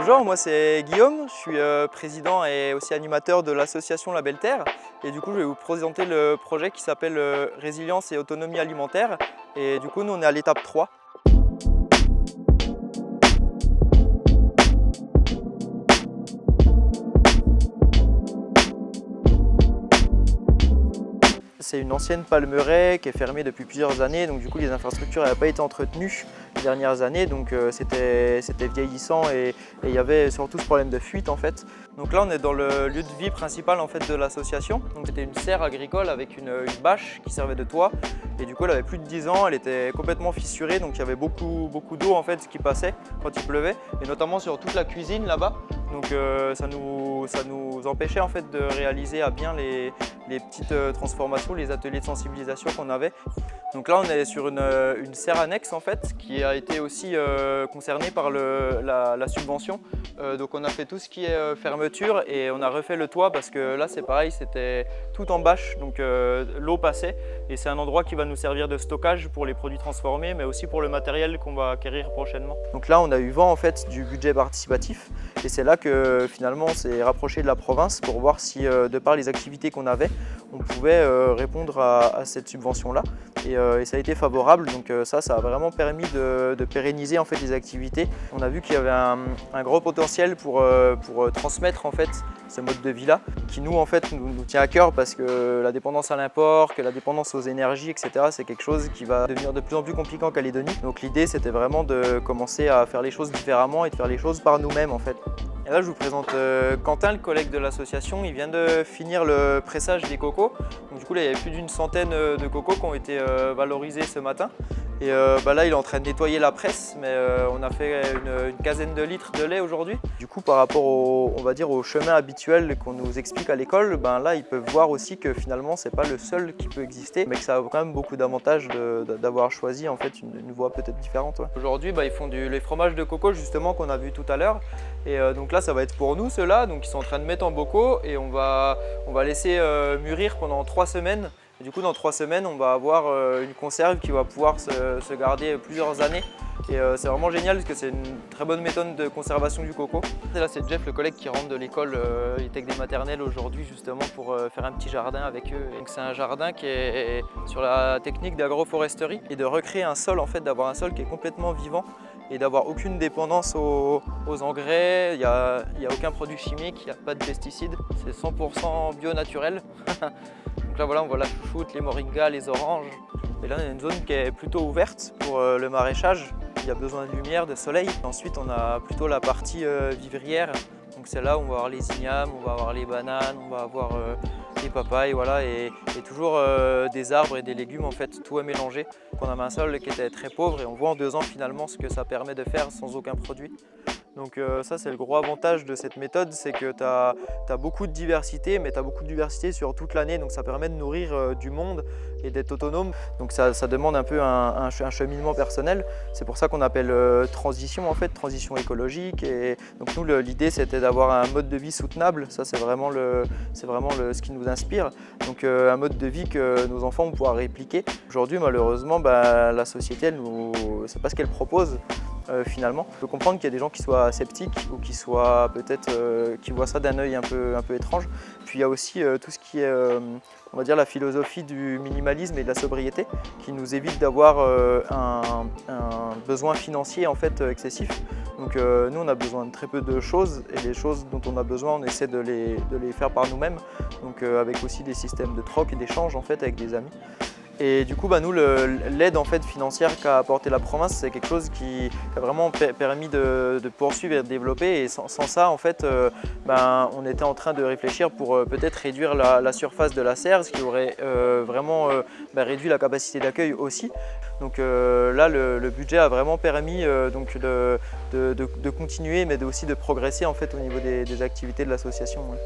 Bonjour, moi c'est Guillaume, je suis président et aussi animateur de l'association La Belle Terre. Et du coup, je vais vous présenter le projet qui s'appelle Résilience et autonomie alimentaire. Et du coup, nous on est à l'étape 3. C'est une ancienne palmeraie qui est fermée depuis plusieurs années, donc du coup les infrastructures n'avaient pas été entretenues les dernières années, donc c'était vieillissant et il y avait surtout ce problème de fuite en fait. Donc là on est dans le lieu de vie principal en fait de l'association. Donc c'était une serre agricole avec une bâche qui servait de toit et du coup elle avait plus de 10 ans, elle était complètement fissurée, donc il y avait beaucoup d'eau en fait qui passait quand il pleuvait, et notamment sur toute la cuisine là-bas. Donc ça nous empêchait en fait de réaliser à bien les petites transformations, les ateliers de sensibilisation qu'on avait. Donc là on est sur une serre annexe en fait qui a été aussi concernée par la subvention. Donc on a fait tout ce qui est fermeture et on a refait le toit parce que là c'est pareil, c'était tout en bâche, donc l'eau passait et c'est un endroit qui va nous servir de stockage pour les produits transformés mais aussi pour le matériel qu'on va acquérir prochainement. Donc là on a eu vent en fait du budget participatif et c'est là que finalement on s'est rapproché de la province pour voir si de par les activités qu'on avait on pouvait répondre à cette subvention-là et ça a été favorable, donc ça a vraiment permis de pérenniser en fait les activités. On a vu qu'il y avait un gros potentiel pour transmettre en fait ce mode de vie-là qui nous en fait nous tient à cœur parce que la dépendance à l'import, que la dépendance aux énergies, etc. c'est quelque chose qui va devenir de plus en plus compliqué en Calédonie. Donc l'idée c'était vraiment de commencer à faire les choses différemment et de faire les choses par nous-mêmes en fait. Et là je vous présente Quentin, le collègue de l'association. Il vient de finir le pressage des cocos. Donc, du coup là il y avait plus d'une centaine de cocos qui ont été valorisés ce matin. Et là il est en train de nettoyer la presse, mais on a fait une quinzaine de litres de lait aujourd'hui. Du coup par rapport on va dire au chemin habituel qu'on nous explique à l'école, là ils peuvent voir aussi que finalement c'est pas le seul qui peut exister, mais que ça a quand même beaucoup d'avantages d'avoir choisi en fait une voie peut-être différente. Ouais. Aujourd'hui ils font les fromages de coco justement qu'on a vu tout à l'heure. Et donc là ça va être pour nous ceux-là, donc ils sont en train de mettre en bocaux et on va laisser mûrir pendant 3 semaines. Et du coup dans 3 semaines on va avoir une conserve qui va pouvoir se garder plusieurs années. Et c'est vraiment génial parce que c'est une très bonne méthode de conservation du coco. Et là c'est Jeff, le collègue qui rentre de l'école, il était avec des maternelles aujourd'hui justement pour faire un petit jardin avec eux. C'est un jardin qui est sur la technique d'agroforesterie et de recréer un sol en fait, d'avoir un sol qui est complètement vivant et d'avoir aucune dépendance aux engrais. Il n'y a aucun produit chimique, il n'y a pas de pesticides, c'est 100% bio naturel. Donc là voilà, on voit la chouchoute, les moringas, les oranges. Et là on a une zone qui est plutôt ouverte pour le maraîchage. Il y a besoin de lumière, de soleil. Ensuite on a plutôt la partie vivrière. Donc c'est là où on va avoir les ignames, on va avoir les bananes, on va avoir les papayes, voilà, et toujours des arbres et des légumes en fait, tout est mélangé. Donc on avait un sol qui était très pauvre et on voit en 2 ans finalement ce que ça permet de faire sans aucun produit. Donc ça c'est le gros avantage de cette méthode, c'est que tu as beaucoup de diversité, mais tu as beaucoup de diversité sur toute l'année, donc ça permet de nourrir du monde et d'être autonome. Donc ça demande un peu un cheminement personnel. C'est pour ça qu'on appelle transition en fait, transition écologique. Et donc nous l'idée c'était d'avoir un mode de vie soutenable, ça c'est vraiment ce qui nous inspire. Donc un mode de vie que nos enfants vont pouvoir répliquer. Aujourd'hui malheureusement la société c'est pas ce qu'elle propose. Finalement. On peut comprendre qu'il y a des gens qui soient sceptiques ou qui soient peut-être qui voient ça d'un œil un peu étrange. Puis il y a aussi tout ce qui est on va dire la philosophie du minimalisme et de la sobriété qui nous évite d'avoir un besoin financier en fait excessif. Donc nous on a besoin de très peu de choses et les choses dont on a besoin on essaie de les faire par nous-mêmes. Donc avec aussi des systèmes de troc et d'échange en fait avec des amis. Et du coup, nous, l'aide en fait, financière qu'a apporté la province, c'est quelque chose qui a vraiment permis de poursuivre et de développer. Et sans ça, en fait, on était en train de réfléchir pour peut-être réduire la surface de la serre, ce qui aurait vraiment réduit la capacité d'accueil aussi. Donc là, le budget a vraiment permis donc de continuer, mais aussi de progresser en fait, au niveau des activités de l'association. Ouais.